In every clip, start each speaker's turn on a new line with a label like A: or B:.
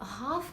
A: ½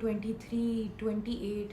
A: 23, 28।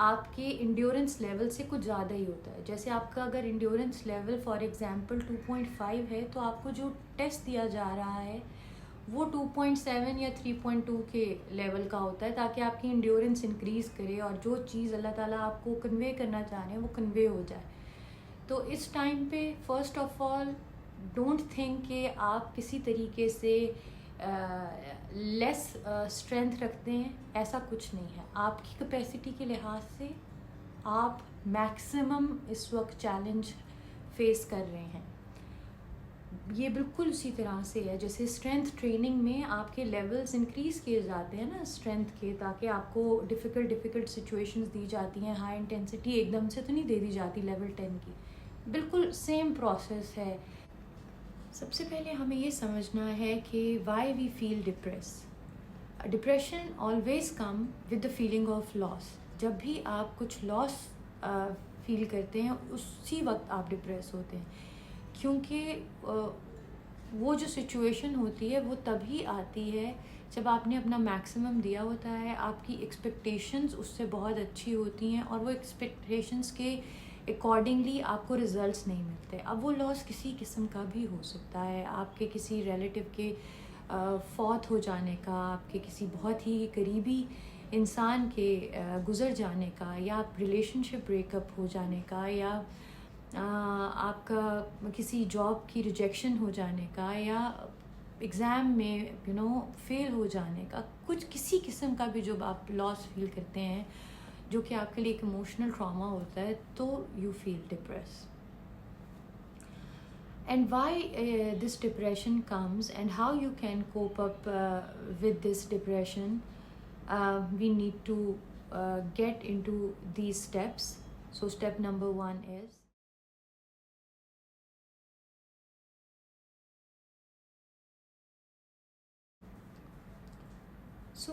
A: آپ کے endurance level سے کچھ زیادہ ہی ہوتا ہے. جیسے آپ کا اگر انڈیورنس لیول فار ایگزامپل 2.5 ہے تو آپ کو جو ٹیسٹ دیا جا رہا ہے وہ 2.7 یا 3.2 کے لیول کا ہوتا ہے، تاکہ آپ کی انڈیورنس انکریز کرے اور جو چیز اللہ تعالیٰ آپ کو کنوے کرنا چاہ رہے ہیں وہ کنوے ہو جائے. تو اس ٹائم پہ first of all don't think کہ آپ کسی طریقے سے لیس اسٹرینتھ رکھتے ہیں. ایسا کچھ نہیں ہے. آپ کی کیپیسٹی کے لحاظ سے آپ میکسیمم اس وقت چیلنج فیس کر رہے ہیں. یہ بالکل اسی طرح سے ہے جیسے اسٹرینتھ ٹریننگ میں آپ کے لیولز انکریز کیے جاتے ہیں نا اسٹرینتھ کے، تاکہ آپ کو ڈیفیکلٹ سچویشنز دی جاتی ہیں. ہائی انٹینسٹی ایک دم سے تو نہیں دے دی جاتی لیول 10 کی. بالکل سیم پروسیس ہے. سب سے پہلے ہمیں یہ سمجھنا ہے کہ why we feel depress. Depression always come with the feeling of loss. جب بھی آپ کچھ لاس فیل کرتے ہیں اسی وقت آپ ڈپریس ہوتے ہیں، کیونکہ وہ جو سچویشن ہوتی ہے وہ تبھی آتی ہے جب آپ نے اپنا میکسیمم دیا ہوتا ہے. آپ کی ایکسپیکٹیشنز اس سے بہت اچھی ہوتی ہیں اور وہ ایکسپیکٹیشنز کے اکارڈنگلی آپ کو ریزلٹس نہیں ملتے. اب وہ لاس کسی قسم کا بھی ہو سکتا ہے، آپ کے کسی ریلیٹیو کے فوت ہو جانے کا، آپ کے کسی بہت ہی قریبی انسان کے گزر جانے کا، یا آپ ریلیشن شپ بریک اپ ہو جانے کا، یا آپ کا کسی جاب کی ریجیکشن ہو جانے کا، یا ایگزام میں فیل ہو جانے کا. کچھ کسی قسم کا بھی جب آپ لاس فیل کرتے ہیں جو کہ آپ کے لیے ایک ایموشنل ٹراما ہوتا ہے تو you feel depress. And why this depression comes and how you can cope up with this depression, we need to get into these steps. So step number 1 is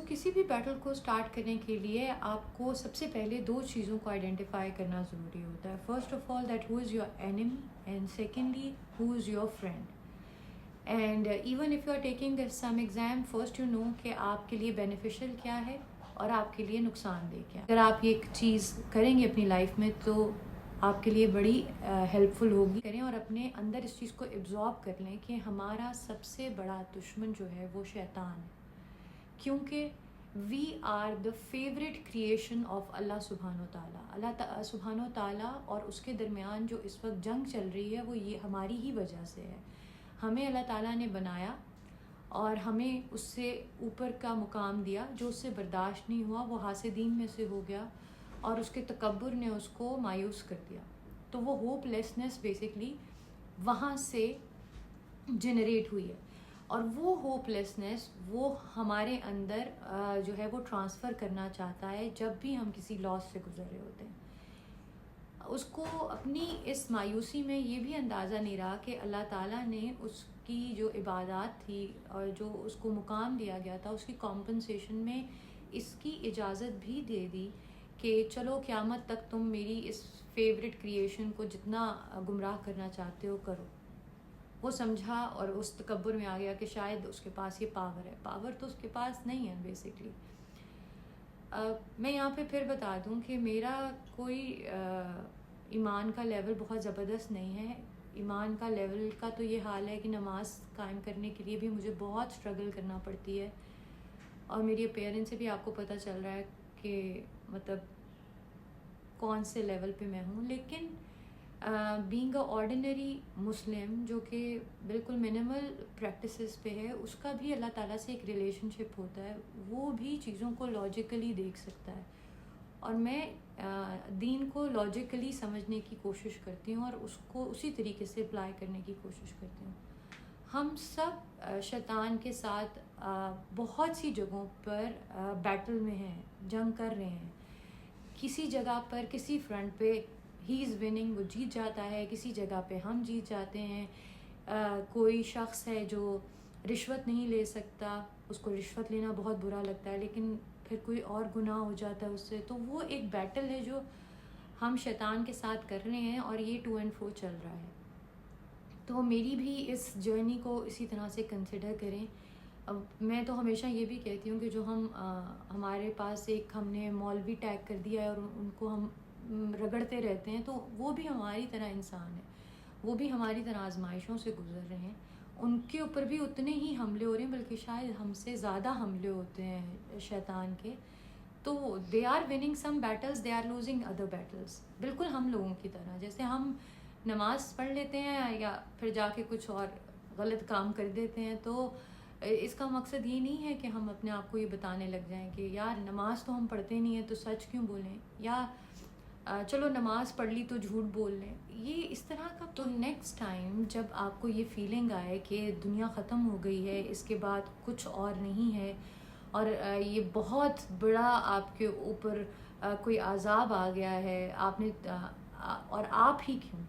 A: کسی بھی بیٹل کو start کرنے کے لیے آپ کو سب سے پہلے 2 چیزوں کو آئیڈینٹیفائی کرنا ضروری ہوتا ہے. First of all that who is your enemy, and secondly who is your friend. And even if you are taking some exam, first you know کہ آپ کے لیے بینیفیشیل کیا ہے اور آپ کے لیے نقصان دہ کیا ہے. اگر آپ یہ ایک چیز کریں گے اپنی لائف میں تو آپ کے لیے بڑی ہیلپ فل ہوگی. کریں اور اپنے اندر اس چیز کو ایبزارب کر لیں کہ ہمارا سب سے بڑا دشمن جو ہے وہ شیطان ہے، کیونکہ we are the favourite creation of اللہ سبحانہ و تعالیٰ. اللہ سبحانہ و تعالیٰ اور اس کے درمیان جو اس وقت جنگ چل رہی ہے وہ یہ ہماری ہی وجہ سے ہے. ہمیں اللہ تعالیٰ نے بنایا اور ہمیں اس سے اوپر کا مقام دیا. جو اس سے برداشت نہیں ہوا وہ حاسدین میں سے ہو گیا اور اس کے تکبر نے اس کو مایوس کر دیا. تو وہ ہوپ لیسنس بیسکلی وہاں سے جنریٹ ہوئی ہے، اور وہ ہوپ لیسنس وہ ہمارے اندر جو ہے وہ ٹرانسفر کرنا چاہتا ہے جب بھی ہم کسی لاس سے گزر رہے ہوتے ہیں. اس کو اپنی اس مایوسی میں یہ بھی اندازہ نہیں رہا کہ اللہ تعالیٰ نے اس کی جو عبادات تھی اور جو اس کو مقام دیا گیا تھا اس کی کمپنسیشن میں اس کی اجازت بھی دے دی کہ چلو قیامت تک تم میری اس فیوریٹ کریشن کو جتنا گمراہ کرنا چاہتے ہو کرو. وہ سمجھا اور اس تکبر میں آ گیا کہ شاید اس کے پاس یہ پاور ہے. پاور تو اس کے پاس نہیں ہے بیسکلی. میں یہاں پہ پھر بتا دوں کہ میرا کوئی ایمان کا لیول بہت زبردست نہیں ہے. ایمان کا لیول کا تو یہ حال ہے کہ نماز قائم کرنے کے لیے بھی مجھے بہت اسٹرگل کرنا پڑتی ہے، اور میری اپیئرنس سے بھی آپ کو پتہ چل رہا ہے کہ مطلب کون سے لیول پہ میں ہوں. لیکن بینگ اے آرڈینری مسلم جو کہ بالکل منیمل پریکٹسز پہ ہے، اس کا بھی اللہ تعالیٰ سے ایک ریلیشن شپ ہوتا ہے. وہ بھی چیزوں کو لاجیکلی دیکھ سکتا ہے، اور میں دین کو لاجیکلی سمجھنے کی کوشش کرتی ہوں اور اس کو اسی طریقے سے اپلائی کرنے کی کوشش کرتی ہوں. ہم سب شیطان کے ساتھ بہت سی جگہوں پر بیٹل میں ہیں، جنگ کر رہے ہیں. کسی جگہ پر کسی فرنٹ پہ ہی از وننگ، وہ جیت جاتا ہے. کسی جگہ پہ ہم جیت جاتے ہیں. کوئی شخص ہے جو رشوت نہیں لے سکتا، اس کو رشوت لینا بہت برا لگتا ہے، لیکن پھر کوئی اور گناہ ہو جاتا ہے اس سے. تو وہ ایک بیٹل ہے جو ہم شیطان کے ساتھ کر رہے ہیں، اور یہ 2 and 4 چل رہا ہے. تو میری بھی اس جرنی کو اسی طرح سے کنسیڈر کریں. اب میں تو ہمیشہ یہ بھی کہتی ہوں کہ جو ہمارے پاس ایک ہم نے مولوی ٹیگ کر دیا ہے اور ان کو ہم رگڑتے رہتے ہیں، تو وہ بھی ہماری طرح انسان ہے، وہ بھی ہماری طرح آزمائشوں سے گزر رہے ہیں، ان کے اوپر بھی اتنے ہی حملے ہو رہے ہیں، بلکہ شاید ہم سے زیادہ حملے ہوتے ہیں شیطان کے. تو they are winning some battles, they are losing other battles, بالکل ہم لوگوں کی طرح. جیسے ہم نماز پڑھ لیتے ہیں یا پھر جا کے کچھ اور غلط کام کر دیتے ہیں، تو اس کا مقصد یہ نہیں ہے کہ ہم اپنے آپ کو یہ بتانے لگ جائیں کہ یار نماز تو ہم پڑھتے نہیں ہیں تو سچ کیوں بولیں، یا چلو نماز پڑھ لی تو جھوٹ بول لیں. یہ اس طرح کا. تو نیکسٹ ٹائم جب آپ کو یہ فیلنگ آئے کہ دنیا ختم ہو گئی ہے، اس کے بعد کچھ اور نہیں ہے، اور یہ بہت بڑا آپ کے اوپر کوئی عذاب آ گیا ہے، آپ نے اور آپ ہی کیوں،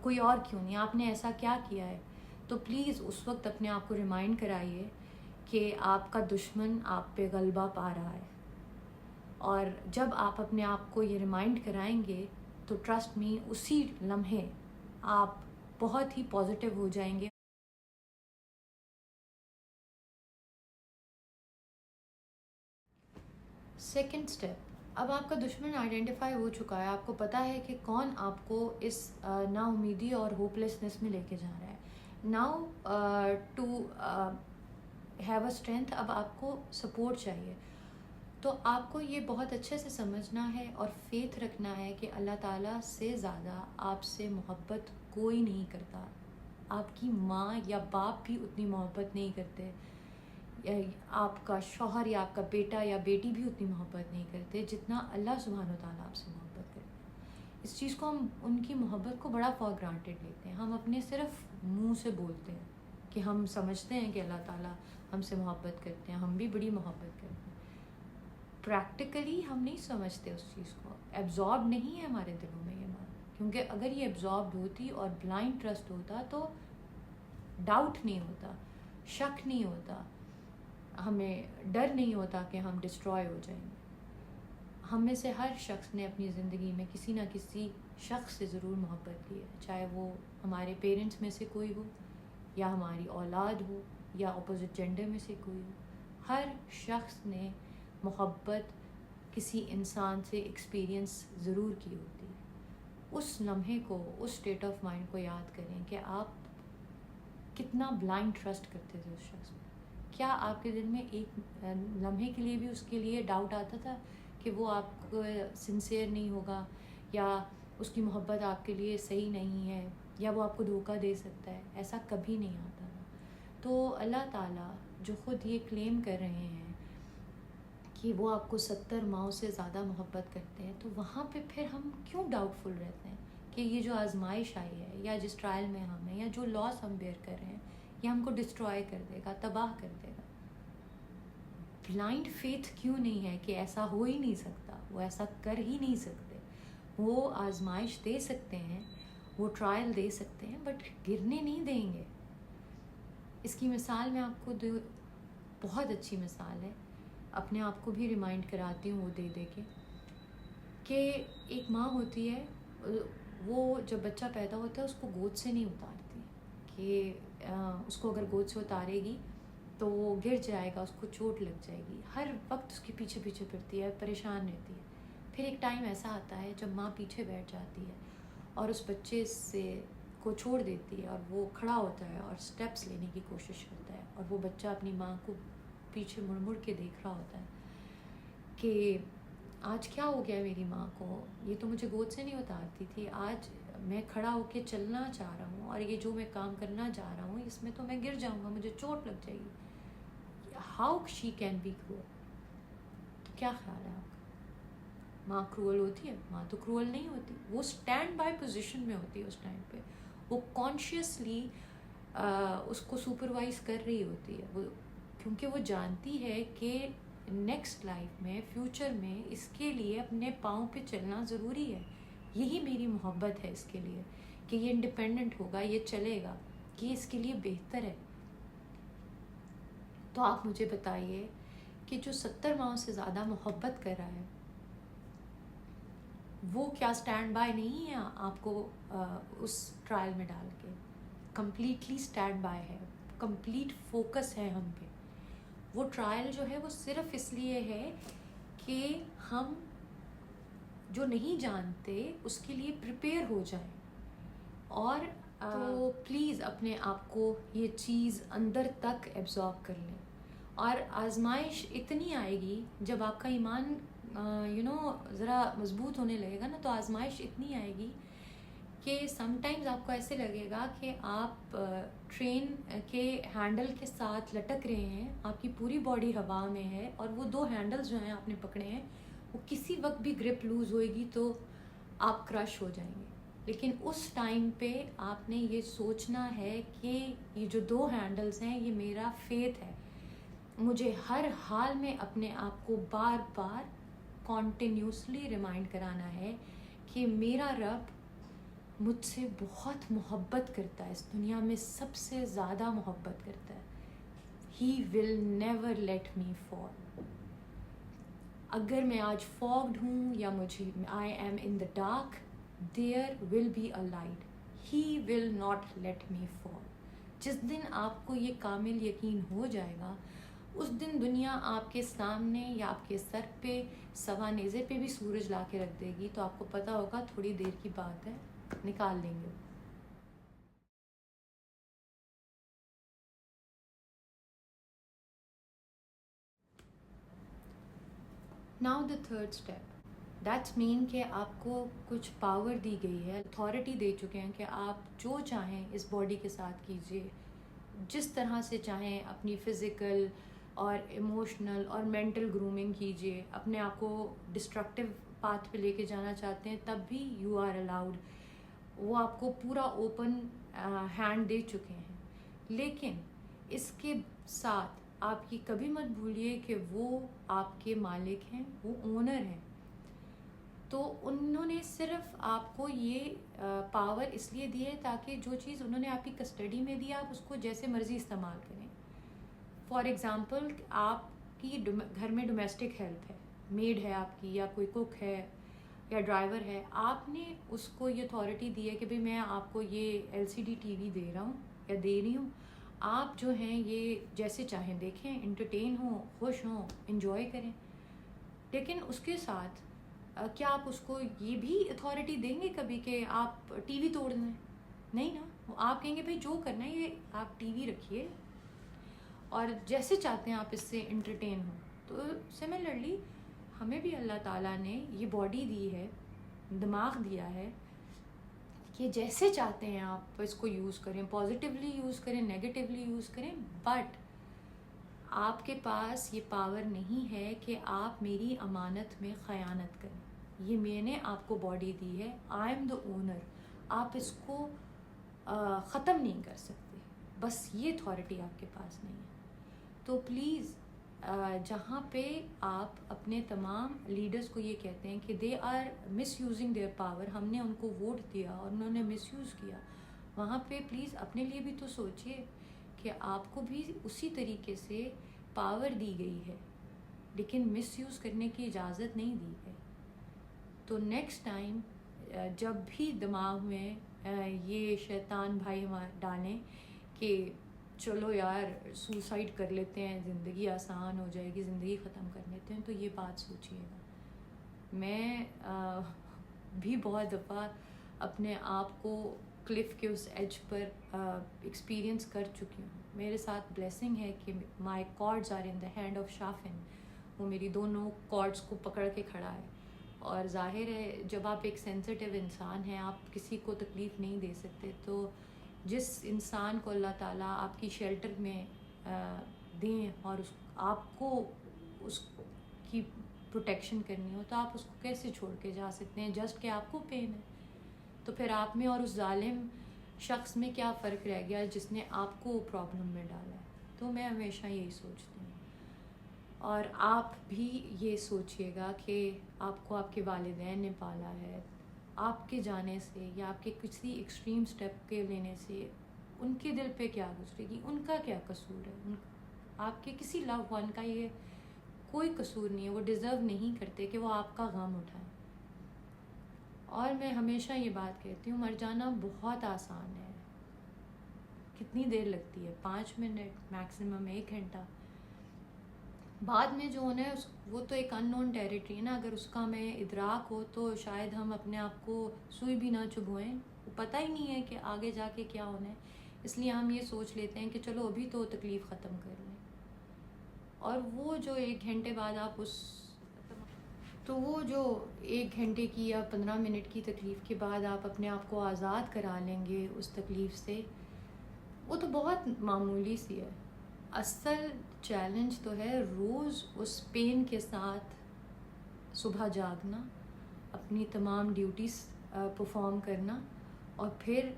A: کوئی اور کیوں نہیں، آپ نے ایسا کیا کیا ہے، تو پلیز اس وقت اپنے آپ کو ریمائنڈ کرائیے کہ آپ کا دشمن آپ پہ غلبہ پا رہا ہے. اور جب آپ اپنے آپ کو یہ ریمائنڈ کرائیں گے تو ٹرسٹ می اسی لمحے آپ بہت ہی پازیٹیو ہو جائیں گے. سیکنڈ اسٹیپ، اب آپ کا دشمن آئیڈینٹیفائی ہو چکا ہے، آپ کو پتہ ہے کہ کون آپ کو اس نا امیدی اور ہوپ لیسنس میں لے کے جا رہا ہے. Now to have a strength, اب آپ کو سپورٹ چاہیے. تو آپ کو یہ بہت اچھے سے سمجھنا ہے اور فیتھ رکھنا ہے کہ اللہ تعالیٰ سے زیادہ آپ سے محبت کوئی نہیں کرتا. آپ کی ماں یا باپ بھی اتنی محبت نہیں کرتے، آپ کا شوہر یا آپ کا بیٹا یا بیٹی بھی اتنی محبت نہیں کرتے جتنا اللہ سبحانہ و تعالیٰ آپ سے محبت کرتے. اس چیز کو ہم ان کی محبت کو بڑا فار گرانٹیڈ لیتے ہیں. ہم اپنے صرف منہ سے بولتے ہیں کہ ہم سمجھتے ہیں کہ اللہ تعالیٰ ہم سے محبت کرتے ہیں، ہم بھی بڑی محبت کرتے ہیں. پریکٹیکلی ہم نہیں سمجھتے اس چیز کو، ایبزارب نہیں ہے ہمارے دلوں میں یہ بات. کیونکہ اگر یہ ایبزاربڈ ہوتی اور بلائنڈ ٹرسٹ ہوتا تو ڈاؤٹ نہیں ہوتا، شک نہیں ہوتا، ہمیں ڈر نہیں ہوتا کہ ہم ڈسٹروائے ہو جائیں گے. ہم میں سے ہر شخص نے اپنی زندگی میں کسی نہ کسی شخص سے ضرور محبت کی ہے، چاہے وہ ہمارے پیرنٹس میں سے کوئی ہو یا ہماری اولاد ہو یا اپوزٹ جینڈر میں سے کوئی ہو. ہر شخص نے محبت کسی انسان سے ایکسپیرئنس ضرور کی ہوتی ہے. اس لمحے کو، اس اسٹیٹ آف مائنڈ کو یاد کریں کہ آپ کتنا بلائنڈ ٹرسٹ کرتے تھے اس شخص میں. کیا آپ کے دل میں ایک لمحے کے لیے بھی اس کے لیے ڈاؤٹ آتا تھا کہ وہ آپ کو سنسیئر نہیں ہوگا، یا اس کی محبت آپ کے لیے صحیح نہیں ہے، یا وہ آپ کو دھوکہ دے سکتا ہے؟ ایسا کبھی نہیں آتا تھا. تو اللہ تعالیٰ جو خود یہ کلیم کر رہے ہیں کہ وہ آپ کو 70 ماؤں سے زیادہ محبت کرتے ہیں، تو وہاں پہ پھر ہم کیوں ڈاؤٹ فل رہتے ہیں کہ یہ جو آزمائش آئی ہے یا جس ٹرائل میں ہم ہیں یا جو لاس ہم بیئر کر رہے ہیں یہ ہم کو ڈسٹروائے کر دے گا، تباہ کر دے گا. بلائنڈ فیتھ کیوں نہیں ہے کہ ایسا ہو ہی نہیں سکتا، وہ ایسا کر ہی نہیں سکتے. وہ آزمائش دے سکتے ہیں، وہ ٹرائل دے سکتے ہیں، بٹ گرنے نہیں دیں گے. اس کی مثال میں آپ کو بہت اچھی مثال ہے، اپنے آپ کو بھی ریمائنڈ کراتی ہوں وہ دے دے کے، کہ ایک ماں ہوتی ہے، وہ جب بچہ پیدا ہوتا ہے اس کو گود سے نہیں اتارتی، کہ اس کو اگر گود سے اتارے گی تو وہ گر جائے گا، اس کو چوٹ لگ جائے گی. ہر وقت اس کے پیچھے پیچھے پھرتی ہے، پریشان رہتی ہے. پھر ایک ٹائم ایسا آتا ہے جب ماں پیچھے بیٹھ جاتی ہے اور اس بچے سے کو چھوڑ دیتی ہے، اور وہ کھڑا ہوتا ہے اور سٹیپس لینے کی کوشش کرتا ہے، اور وہ بچہ اپنی ماں کو پیچھے مڑ مڑ کے دیکھ رہا ہوتا ہے کہ آج کیا ہو گیا میری ماں کو، یہ تو مجھے گود سے نہیں اتارتی تھی، آج میں کھڑا ہو کے چلنا چاہ رہا ہوں اور یہ جو میں کام کرنا چاہ رہا ہوں اس میں تو میں گر جاؤں گا، مجھے چوٹ لگ جائے گی. How she can be cruel. تو کیا خیال ہے آپ کا، ماں کروئل ہوتی ہے؟ ماں تو کروئل نہیں ہوتی، وہ اسٹینڈ بائی پوزیشن میں ہوتی ہے اس ٹائم پہ، وہ کانشیسلی اس کو سپروائز کر رہی ہوتی ہے، وہ کیونکہ وہ جانتی ہے کہ نیکسٹ لائف میں، فیوچر میں اس کے لیے اپنے پاؤں پہ چلنا ضروری ہے. یہی میری محبت ہے اس کے لیے کہ یہ انڈیپینڈنٹ ہوگا، یہ چلے گا، یہ اس کے لیے بہتر ہے. تو آپ مجھے بتائیے کہ جو 70 ماؤں سے زیادہ محبت کر رہا ہے وہ کیا اسٹینڈ بائی نہیں ہے آپ کو اس ٹرائل میں ڈال کے؟ کمپلیٹلی اسٹینڈ بائی ہے، کمپلیٹ فوکس ہے ہم پہ وہ ٹرائل جو ہے وہ صرف اس لیے ہے کہ ہم جو نہیں جانتے اس کے لیے پریپیئر ہو جائیں. اور تو پلیز اپنے آپ کو یہ چیز اندر تک ایبزارب کر لیں. اور آزمائش اتنی آئے گی جب آپ کا ایمان ذرا مضبوط ہونے لگے گا نا, تو آزمائش اتنی آئے گی کہ سم ٹائمز آپ کو ایسے لگے گا کہ آپ ٹرین کے ہینڈل کے ساتھ لٹک رہے ہیں, آپ کی پوری باڈی ہوا میں ہے, اور وہ 2 ہینڈلز جو ہیں آپ نے پکڑے ہیں وہ کسی وقت بھی گرپ لوز ہوئے گی تو آپ کرش ہو جائیں گے. لیکن اس ٹائم پہ آپ نے یہ سوچنا ہے کہ یہ جو 2 ہینڈلز ہیں یہ میرا فیتھ ہے. مجھے ہر حال میں اپنے آپ کو بار بار کنٹینیوسلی ریمائنڈ کرانا ہے کہ میرا رب مجھ سے بہت محبت کرتا ہے, اس دنیا میں سب سے زیادہ محبت کرتا ہے. He will never let me fall. اگر میں آج فاگڈ ہوں یا مجھے I am in the dark, there will be a light. He will not let me fall. جس دن آپ کو یہ کامل یقین ہو جائے گا, اس دن دنیا آپ کے سامنے یا آپ کے سر پہ سوا نیزے پہ بھی سورج لا کے رکھ دے گی, تو آپ کو پتہ ہوگا تھوڑی دیر کی بات ہے, نکال لیں گے. Now the third step, that's main کہ آپ کو کچھ پاور دی گئی ہے, اتھارٹی دے چکے ہیں کہ آپ جو چاہیں اس باڈی کے ساتھ کیجیے, جس طرح سے چاہیں اپنی فزیکل اور ایموشنل اور مینٹل گرومنگ کیجیے. اپنے آپ کو ڈسٹرکٹیو پاتھ پہ لے کے جانا چاہتے ہیں تب بھی یو آر الاؤڈ. وہ آپ کو پورا اوپن ہینڈ دے چکے ہیں. لیکن اس کے ساتھ آپ یہ کبھی مت بھولیے کہ وہ آپ کے مالک ہیں, وہ اونر ہیں. تو انہوں نے صرف آپ کو یہ پاور اس لیے دی ہے تاکہ جو چیز انہوں نے آپ کی کسٹڈی میں دی آپ اس کو جیسے مرضی استعمال کریں. فار ایگزامپل, آپ کی گھر میں ڈومیسٹک ہیلپ ہے, میڈ ہے آپ کی, یا کوئی کوک ہے یا ڈرائیور ہے, آپ نے اس کو یہ اتھارٹی دی ہے کہ بھئی میں آپ کو یہ LCD TV دے رہا ہوں یا دے رہی ہوں, آپ جو ہیں یہ جیسے چاہیں دیکھیں, انٹرٹین ہوں, خوش ہوں, انجوائے کریں. لیکن اس کے ساتھ کیا آپ اس کو یہ بھی اتھارٹی دیں گے کبھی کہ آپ TV توڑ دیں؟ نہیں نا. آپ کہیں گے بھائی جو کرنا ہے یہ آپ TV رکھیے اور جیسے چاہتے ہیں آپ اس سے انٹرٹین ہوں. تو سملرلی ہمیں بھی اللہ تعالیٰ نے یہ باڈی دی ہے, دماغ دیا ہے کہ جیسے چاہتے ہیں آپ اس کو یوز کریں, پازیٹیولی یوز کریں, نیگیٹیولی یوز کریں, بٹ آپ کے پاس یہ پاور نہیں ہے کہ آپ میری امانت میں خیانت کریں. یہ میں نے آپ کو باڈی دی ہے, آئی ایم دا اونر. آپ اس کو ختم نہیں کر سکتے, بس یہ اتھارٹی آپ کے پاس نہیں ہے. تو پلیز جہاں پہ آپ اپنے تمام لیڈرز کو یہ کہتے ہیں کہ they are misusing their power, ہم نے ان کو ووٹ دیا اور انہوں نے مس یوز کیا, وہاں پہ پلیز اپنے لیے بھی تو سوچیے کہ آپ کو بھی اسی طریقے سے پاور دی گئی ہے لیکن مس یوز کرنے کی اجازت نہیں دی ہے. تو نیکسٹ ٹائم جب بھی دماغ میں یہ شیطان بھائی ڈالیں کہ چلو یار سوسائڈ کر لیتے ہیں, زندگی آسان ہو جائے گی, زندگی ختم کر لیتے ہیں, تو یہ بات سوچیے گا. میں بھی بہت دفعہ اپنے آپ کو کلف کے اس ایج پر ایکسپیرینس کر چکی ہوں. میرے ساتھ بلیسنگ ہے کہ my cards are in the hand of شافن, وہ میری دونوں کارڈز کو پکڑ کے کھڑا ہے. اور ظاہر ہے جب آپ ایک سینسٹیو انسان ہیں, آپ کسی کو تکلیف نہیں دے سکتے, تو جس انسان کو اللہ تعالیٰ آپ کی شیلٹر میں دیں اور آپ کو اس کی پروٹیکشن کرنی ہو, تو آپ اس کو کیسے چھوڑ کے جا سکتے ہیں جسٹ کہ آپ کو پین ہے. تو پھر آپ میں اور اس ظالم شخص میں کیا فرق رہ گیا جس نے آپ کو پرابلم میں ڈالا ہے. تو میں ہمیشہ یہی سوچتی ہوں. اور آپ بھی یہ سوچئے گا کہ آپ کو آپ کے والدین نے پالا ہے, آپ کے جانے سے یا آپ کے کسی ایکسٹریم سٹیپ کے لینے سے ان کے دل پہ کیا گزرے گی, ان کا کیا قصور ہے. آپ کے کسی لو ون کا یہ کوئی قصور نہیں ہے, وہ ڈیزرو نہیں کرتے کہ وہ آپ کا غم اٹھائیں. اور میں ہمیشہ یہ بات کہتی ہوں, مر جانا بہت آسان ہے. کتنی دیر لگتی ہے, 5 منٹ, میکسیمم 1 گھنٹہ. بعد میں جو ہونا ہے وہ تو ایک ان نون ٹیریٹری ہے نا. اگر اس کا ہمیں ادراک ہو تو شاید ہم اپنے آپ کو سوئی بھی نہ چبھوئیں. وہ پتہ ہی نہیں ہے کہ آگے جا کے کیا ہونا ہے, اس لیے ہم یہ سوچ لیتے ہیں کہ چلو ابھی تو تکلیف ختم کر لیں. اور وہ جو 1 گھنٹے بعد آپ وہ جو 1 گھنٹے کی یا 15 منٹ کی تکلیف کے بعد آپ اپنے آپ کو آزاد کرا لیں گے اس تکلیف سے, وہ تو بہت معمولی سی ہے. اصل چیلنج تو ہے روز اس پین کے ساتھ صبح جاگنا, اپنی تمام ڈیوٹیز پرفارم کرنا اور پھر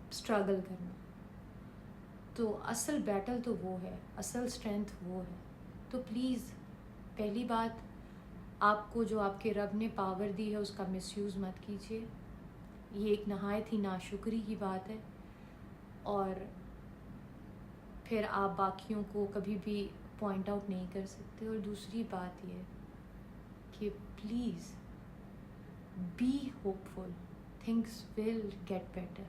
A: اسٹرگل کرنا. تو اصل بیٹل تو وہ ہے, اصل اسٹرینتھ وہ ہے. تو پلیز پہلی بات, آپ کو جو آپ کے رب نے پاور دی ہے اس کا مس یوز مت کیجیے. یہ ایک نہایت ہی ناشکری کی بات ہے, اور پھر آپ باقیوں کو کبھی بھی پوائنٹ آؤٹ نہیں کر سکتے. اور دوسری بات یہ کہ please be hopeful, things will get better.